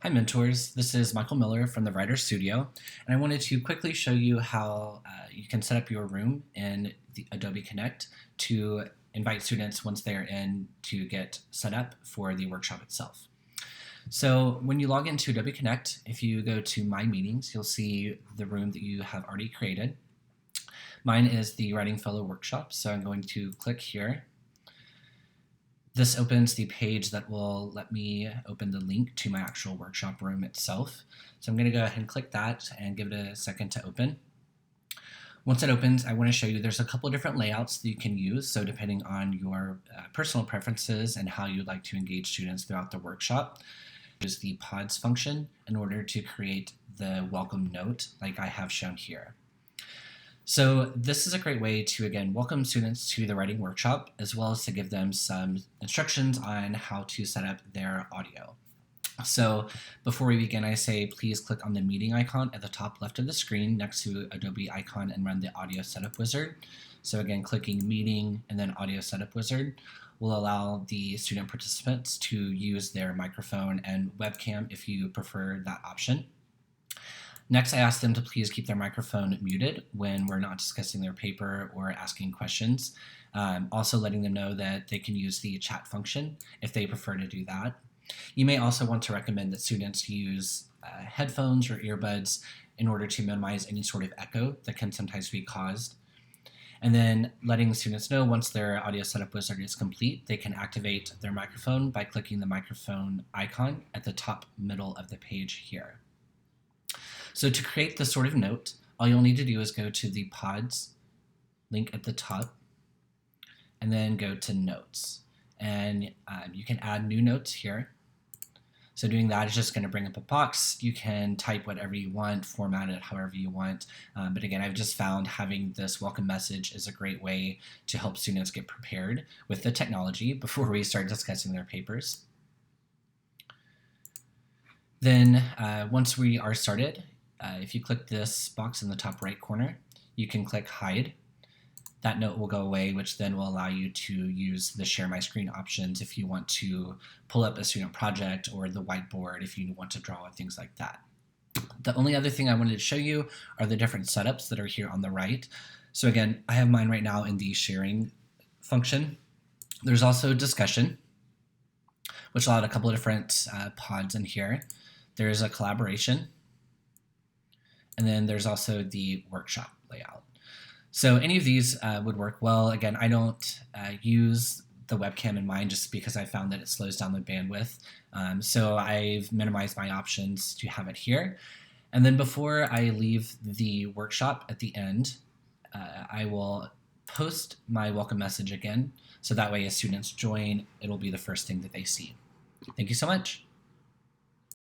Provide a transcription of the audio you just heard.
Hi mentors, this is Michael Miller from the Writer Studio, and I wanted to quickly show you how you can set up your room in the Adobe Connect to invite students once they're in to get set up for the workshop itself. So when you log into Adobe Connect, if you go to My Meetings, you'll see the room that you have already created. Mine is the Writing Fellow Workshop, so I'm going to click here. This opens the page that will let me open the link to my actual workshop room itself. So I'm going to go ahead and click that and give it a second to open. Once it opens, I want to show you there's a couple different layouts that you can use. So depending on your personal preferences and how you'd like to engage students throughout the workshop, use the pods function in order to create the welcome note like I have shown here. So this is a great way to, again, welcome students to the writing workshop, as well as to give them some instructions on how to set up their audio. So before we begin, I say please click on the meeting icon at the top left of the screen next to Adobe icon and run the audio setup wizard. So again, clicking meeting and then audio setup wizard will allow the student participants to use their microphone and webcam if you prefer that option. Next, I ask them to please keep their microphone muted when we're not discussing their paper or asking questions. Also letting them know that they can use the chat function if they prefer to do that. You may also want to recommend that students use headphones or earbuds in order to minimize any sort of echo that can sometimes be caused. And then letting students know once their audio setup wizard is complete, they can activate their microphone by clicking the microphone icon at the top middle of the page here. So to create this sort of note, all you'll need to do is go to the pods link at the top and then go to notes. And you can add new notes here. So doing that is just going to bring up a box. You can type whatever you want, format it however you want. But again, I've just found having this welcome message is a great way to help students get prepared with the technology before we start discussing their papers. Then once we are started, if you click this box in the top right corner, you can click hide. That note will go away, which then will allow you to use the share my screen options if you want to pull up a student project or the whiteboard if you want to draw and things like that. The only other thing I wanted to show you are the different setups that are here on the right. So again, I have mine right now in the sharing function. There's also discussion, which allowed a couple of different pods in here. There's a collaboration, and then there's also the workshop layout. So any of these would work well. Again, I don't use the webcam in mine just because I found that it slows down the bandwidth. So I've minimized my options to have it here. And then before I leave the workshop at the end, I will post my welcome message again. So that way as students join, it'll be the first thing that they see. Thank you so much.